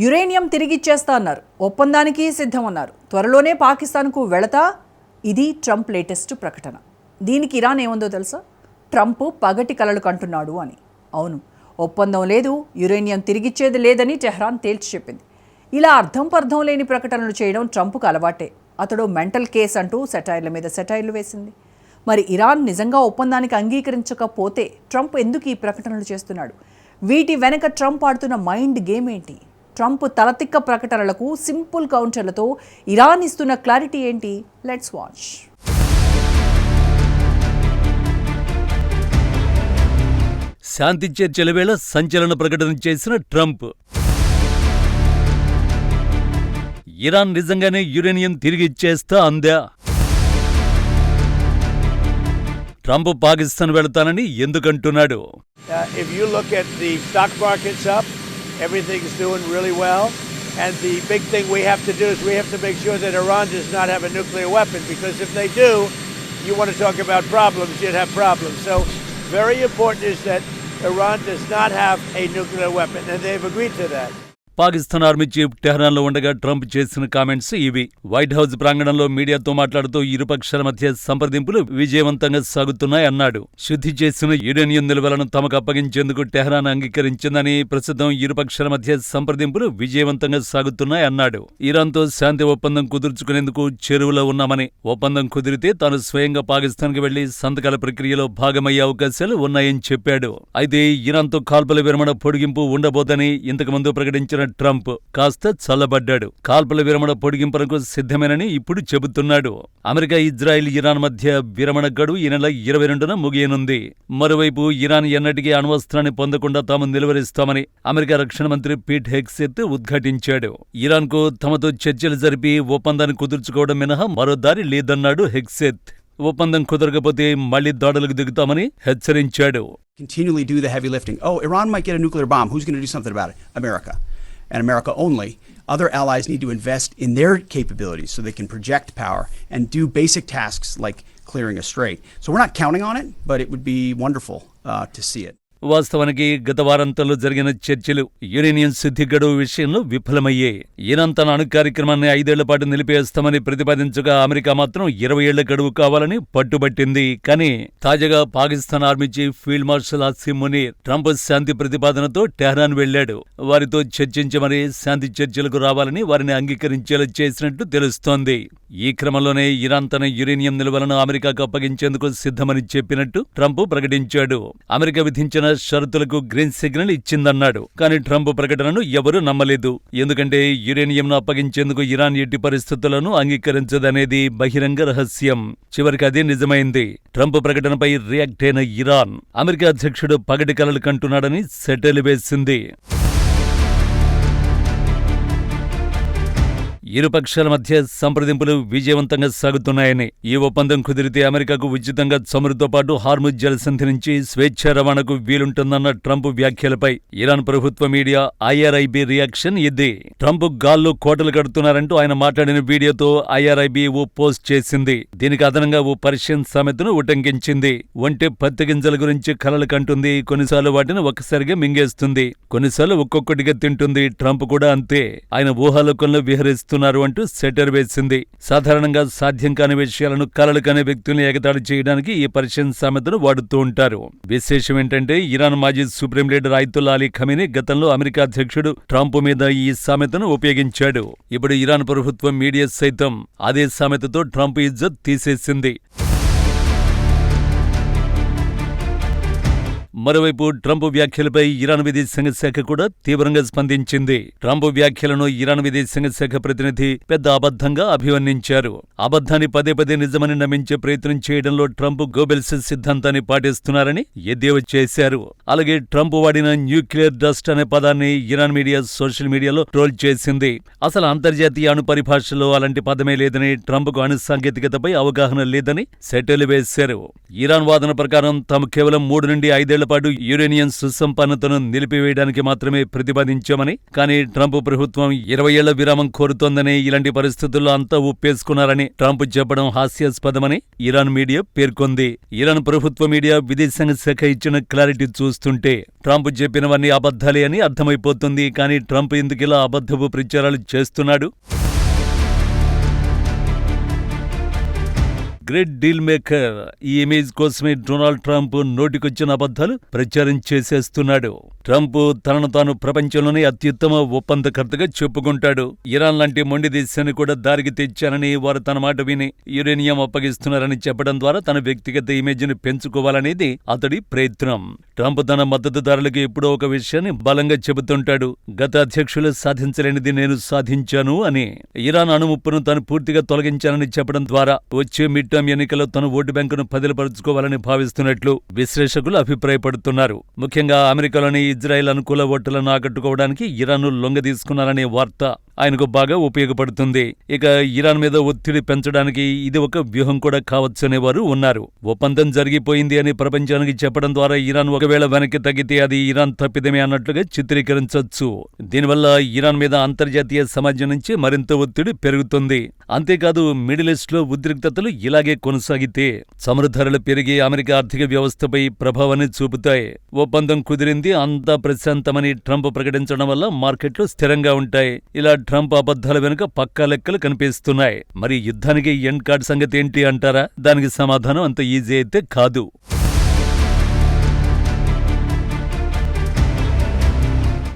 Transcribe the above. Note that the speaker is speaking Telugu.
యురేనియం తిరిగిచ్చేస్తా అన్నారు. ఒప్పందానికి సిద్ధమన్నారు. త్వరలోనే పాకిస్తాన్కు వెళతా. ఇది ట్రంప్ లేటెస్ట్ ప్రకటన. దీనికి ఇరాన్ ఏముందో తెలుసా? ట్రంప్ పగటి కలలు కంటున్నాడు అని. అవును, ఒప్పందం లేదు, యురేనియం తిరిగిచ్చేది లేదని టెహ్రాన్ తేల్చి చెప్పింది. ఇలా అర్థం పర్థం లేని ప్రకటనలు చేయడం ట్రంప్కు అలవాటే. అతడు మెంటల్ కేస్ అంటూ సెటైర్ల మీద సెటైర్లు వేసింది. మరి ఇరాన్ నిజంగా ఒప్పందానికి అంగీకరించకపోతే ట్రంప్ ఎందుకు ఈ ప్రకటనలు చేస్తున్నాడు? వీటి వెనక ట్రంప్ ఆడుతున్న మైండ్ గేమ్ ఏంటి? ట్రంప్ తలతిక్క ప్రకటనలకు సింపుల్ కౌంటర్లతో ఇరాన్ ఇస్తున్న క్లారిటీ ఏంటి? Let's watch. శాంతి చర్చల వేళ సంచలన ప్రకటన చేసిన ట్రంప్. ఇరాన్ నిజంగానే యురేనియం తిరిగి ఇచ్చేస్తా అందా? ట్రంప్ పాకిస్తాన్ వెళతానని ఎందుకంటున్నాడు? If you look at the stock markets up, everything's doing really well. And the big thing we have to do is we have to make sure that Iran does not have a nuclear weapon, because if they do, you want to talk about problems, you'd have problems. So very important is that Iran does not have a nuclear weapon, and they've agreed to that. Pakistan army chief టెహ్రాన్లో ఉండగా ట్రంప్ చేసిన కామెంట్స్ ఇవి. వైట్ హౌస్ ప్రాంగణంలో మీడియాతో మాట్లాడుతూ ఇరుపక్షాల మధ్య సంప్రదింపులు విజయవంతంగా సాగుతున్నాయన్నాడు. శుద్ధి చేసిన యురేనియం నిల్వలను తమకు అప్పగించేందుకు టెహ్రాన్ అంగీకరించిందని, ప్రస్తుతం ఇరుపక్షాల మధ్య సంప్రదింపులు విజయవంతంగా సాగుతున్నాయన్నాడు. ఇరాన్తో శాంతి ఒప్పందం కుదుర్చుకునేందుకు చెరువులో ఉన్నామని, ఒప్పందం కుదిరితే తాను స్వయంగా పాకిస్తాన్కి వెళ్లి సంతకాల ప్రక్రియలో భాగమయ్యే అవకాశాలు ఉన్నాయని చెప్పాడు. అయితే ఇరాన్తో కాల్పుల విరమణ పొడిగింపు ఉండబోదని ఇంతకుముందు ప్రకటించిన ట్రంప్ కాస్త చల్లబడ్డాడు. కాల్పుల విరమణ పొడిగింపునకు సిద్ధమేనని ఇప్పుడు చెబుతున్నాడు. అమెరికా, ఇజ్రాయిల్, ఇరాన్ మధ్య విరమణ గడువు ఈ నెల 22న ముగియనుంది. మరోవైపు ఇరాన్ ఎన్నటికీ అణ్వస్త్రాన్ని పొందకుండా తాము నిలువరిస్తామని అమెరికా రక్షణ మంత్రి పీట్ హెగ్సెత్ ఉద్ఘాటించాడు. ఇరాన్కు తమతో చర్చలు జరిపి ఒప్పందాన్ని కుదుర్చుకోవడం మినహా మరో దారి లేదన్నాడు హెగ్సెత్. ఒప్పందం కుదరకపోతే మళ్లీ దాడులకు దిగుతామని హెచ్చరించాడు. Continually do the heavy lifting. Oh, Iran might get a nuclear bomb. Who's going to do something about it? America. And America only. Other allies need to invest in their capabilities so they can project power and do basic tasks like clearing a strait. So we're not counting on it, but it would be wonderful to see it. వాస్తవానికి గత వారాంతంలో జరిగిన చర్చలు యురేనియం శుద్ధి గడువు విషయంలో విఫలమయ్యాయి. ఇరాన్ తన అణు కార్యక్రమాన్ని 5 ఏళ్ల పాటు నిలిపేస్తామని ప్రతిపాదించగా అమెరికా మాత్రం 20 ఏళ్ల గడువు కావాలని పట్టుబట్టింది. కానీ తాజాగా Pakistan army chief field marshal Asim Munir Trump శాంతి ప్రతిపాదనతో టెహ్రాన్ వెళ్లాడు. వారితో చర్చించి మరీ శాంతి చర్చలకు రావాలని వారిని అంగీకరించేలా చేసినట్టు తెలుస్తోంది. ఈ క్రమంలోనే ఇరాన్ తన యురేనియం నిల్వలను అమెరికాకు అప్పగించేందుకు సిద్ధమని చెప్పినట్టు ట్రంప్ ప్రకటించాడు. అమెరికా విధించిన షరతులకు గ్రీన్ సిగ్నల్ ఇచ్చిందన్నాడు. కానీ ట్రంప్ ప్రకటనను ఎవరూ నమ్మలేదు. ఎందుకంటే యురేనియంను అప్పగించేందుకు ఇరాన్ ఎట్టి పరిస్థితులను అంగీకరించదనేది బహిరంగ రహస్యం. చివరికి అదే నిజమైంది. ట్రంప్ ప్రకటనపై రియాక్ట్ అయిన ఇరాన్ అమెరికా అధ్యక్షుడు పగటి కలలు కంటున్నాడని సెటైర్లు వేసింది. ఇరుపక్షాల మధ్య సంప్రదింపులు విజయవంతంగా సాగుతున్నాయని, ఈ ఒప్పందం కుదిరితే అమెరికాకు ఉచితంగా చమురుతో పాటు హార్ముజ్ జలసంధి నుంచి స్వేచ్ఛ రవాణాకు వీలుంటుందన్న ట్రంప్ వ్యాఖ్యలపై ఇరాన్ ప్రభుత్వ మీడియా IRIB రియాక్షన్ ఇది. ట్రంప్ గాల్లో కోటలు కడుతున్నారంటూ ఆయన మాట్లాడిన వీడియోతో IRIB ఓ పోస్ట్ చేసింది. దీనికి అదనంగా ఓ పర్షియన్ సామెతను ఉటంకించింది. ఒంటె పత్తి గింజల గురించి కలలు కంటుంది, కొన్నిసార్లు వాటిని ఒక్కసారిగా మింగేస్తుంది, కొన్నిసార్లు ఒక్కొక్కటిగా తింటుంది. ట్రంప్ కూడా అంతే, ఆయన ఊహాలోకంలో విహరిస్తున్నారు అంటూ సెటర్ వేసింది. సాధారణంగా సాధ్యం కాని విషయాలను కలలు కాని వ్యక్తుల్ని ఎగతాళి చేయడానికి ఈ పర్షియన్ సామెతను వాడుతూ ఉంటారు. విశేషం ఏంటంటే ఇరాన్ మాజీ సుప్రీం లీడర్ అయతుల్లా అలీ ఖమీనీ గతంలో అమెరికా అధ్యక్షుడు ట్రంప్ మీద ఈ సామెతను ఉపయోగించాడు. ఇప్పుడు ఇరాన్ ప్రభుత్వం మీడియా సైతం అదే సామెతతో ట్రంప్ ఇజ్జత్ తీసేసింది. మరోవైపు ట్రంప్ వ్యాఖ్యలపై ఇరాన్ విదేశాంగ శాఖ కూడా తీవ్రంగా స్పందించింది. ట్రంప్ వ్యాఖ్యలను ఇరాన్ విదేశాంగ శాఖ ప్రతినిధి పెద్ద అబద్ధంగా అభివర్ణించారు. అబద్ధాన్ని పదే పదే నిజమని నమ్మించే ప్రయత్నం చేయడంలో ట్రంప్ గోబెల్స్ సిద్ధాంతాన్ని పాటిస్తున్నారని ఎద్దేవా చేశారు. అలాగే ట్రంప్ వాడిన న్యూక్లియర్ డస్ట్ అనే పదాన్ని ఇరాన్ మీడియా సోషల్ మీడియాలో ట్రోల్ చేసింది. అసలు అంతర్జాతీయ అణు పరిభాషలో అలాంటి పదమే లేదని, ట్రంప్కు అణు సాంకేతికతపై అవగాహన లేదని సెటైర్లు వేశారు. ఇరాన్ వాదన ప్రకారం తాము కేవలం 3 నుండి 5 ఏళ్ల పాటు యురేనియం సుసంపన్నతను నిలిపివేయడానికి మాత్రమే ప్రతిపాదించామని, కానీ ట్రంప్ ప్రభుత్వం 20 ఏళ్ల విరామం కోరుతోందని, ఇలాంటి పరిస్థితుల్లో అంతా ఒప్పేసుకున్నారని ట్రంప్ చెప్పడం హాస్యాస్పదమని ఇరాన్ మీడియా పేర్కొంది. ఇరాన్ ప్రభుత్వ మీడియా విదేశాంగ శాఖ ఇచ్చిన క్లారిటీ చూస్తుంటే ట్రంప్ చెప్పినవన్నీ అబద్ధాలే అని అర్థమైపోతుంది. కానీ ట్రంప్ ఎందుకిలా అబద్ధపు ప్రచారాలు చేస్తున్నాడు? గ్రేట్ డీల్ మేకర్ ఈ ఇమేజ్ కోసమే డొనాల్డ్ ట్రంప్ నోటికొచ్చిన అబద్ధాలు ప్రచారం చేసేస్తున్నాడు. ట్రంప్ తనను తాను ప్రపంచంలోనే అత్యుత్తమ ఒప్పందకర్తగా చెప్పుకుంటాడు. ఇరాన్ లాంటి మొండి దేశాన్ని కూడా దారికి తెచ్చానని, వారు తన మాట విని యురేనియం అప్పగిస్తున్నారని చెప్పడం ద్వారా తన వ్యక్తిగత ఇమేజ్ని పెంచుకోవాలనేది అతడి ప్రయత్నం. ట్రంప్ తన మద్దతుదారులకు ఎప్పుడో ఒక విషయాన్ని బలంగా చెబుతుంటాడు. గత అధ్యక్షులు సాధించలేనిది నేను సాధించాను అని. ఇరాన్ అణుముప్పును తాను పూర్తిగా తొలగించానని చెప్పడం ద్వారా వచ్చే మిడ్ టర్మ్ ఎన్నికల్లో తన ఓటు బ్యాంకును పదిలపరుచుకోవాలని భావిస్తున్నట్లు విశ్లేషకులు అభిప్రాయపడుతున్నారు. ముఖ్యంగా అమెరికాలోని ఇజ్రాయెల్ అనుకూల ఓట్లను ఆకట్టుకోవడానికి ఇరాన్ను లొంగదీసుకున్నారనే వార్త ఆయనకు బాగా ఉపయోగపడుతుంది. ఇక ఇరాన్ మీద ఒత్తిడి పెంచడానికి ఇది ఒక వ్యూహం కూడా కావచ్చనేవారు ఉన్నారు. ఒప్పందం జరిగిపోయింది అని ప్రపంచానికి చెప్పడం ద్వారా ఇరాన్ ఒకవేళ వెనక్కి తగ్గితే అది ఇరాన్ తప్పిదమే అన్నట్లుగా చిత్రీకరించవచ్చు. దీనివల్ల ఇరాన్ మీద అంతర్జాతీయ సమాజం నుంచి మరింత ఒత్తిడి పెరుగుతుంది. అంతేకాదు, మిడిల్ ఈస్ట్ లో ఉద్రిక్తతలు ఇలాగే కొనసాగితే చమురు ధరలు పెరిగి అమెరికా ఆర్థిక వ్యవస్థపై ప్రభావాన్ని చూపుతాయి. ఒప్పందం కుదిరింది, అంతా ప్రశాంతమని ట్రంప్ ప్రకటించడం వల్ల మార్కెట్లు స్థిరంగా ఉంటాయి. ఇలా ట్రంప్ అబద్ధాల వెనుక పక్కా లెక్కలు కనిపిస్తున్నాయి. మరి యుద్ధానికి ఎండ్ కార్డ్ సంగతి ఏంటి అంటారా? దానికి సమాధానం అంత ఈజీ అయితే కాదు.